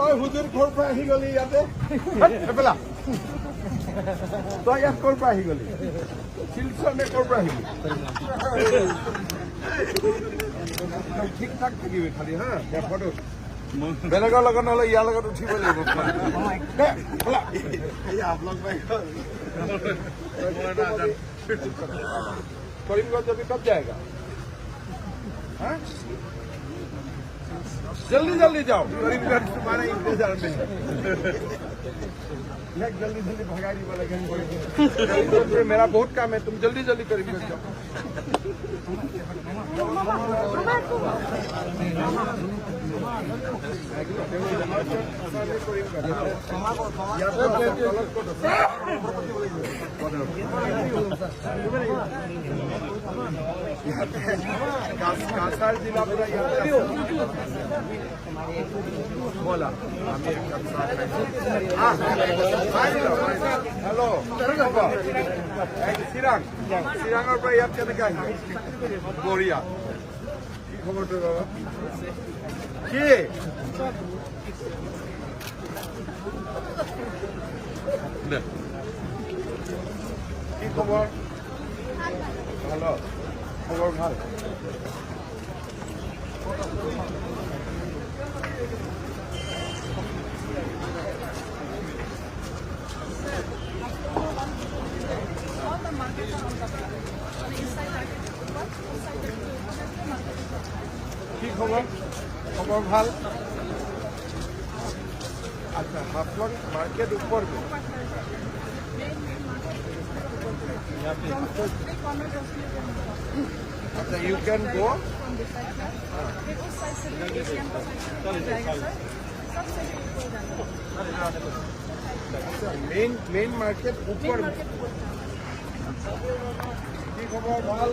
তই হুজুৰ ঘৰ পৰা আহি গলি ইয়াতে এপেলা তই ইয়াত ক'ৰ পৰা আহি গলি শিলচৰে ক'ৰ পৰা আহিলি ঠিক ঠাক থাকিবি খালি হা ফটো বেলেগৰ লগত নহ'লে ইয়াৰ লগত উঠিব লাগিব करीमगंज अभी कब जाएगा हाँ? जल्दी जल्दी जाओ करीमगंज तुम्हारे इंतजार में जल्दी जल्दी भगाई वाला करीमगंज में मेरा बहुत काम है तुम जल्दी जल्दी करीमगंज जाओ कासार जिला पूरा बोला हेलो চিৰাঙৰ পৰা ইয়াত কেনেকে আহিলে বঢ়িয়া কি খবৰটো বাবা কি কি খবৰ ভালো খবৰ ভাল কি খবৰ খবৰ ভাল আচ্ছা হাফলং মার্কেট ऊपर में अच्छा you can go main market ऊपर की खबर ভাল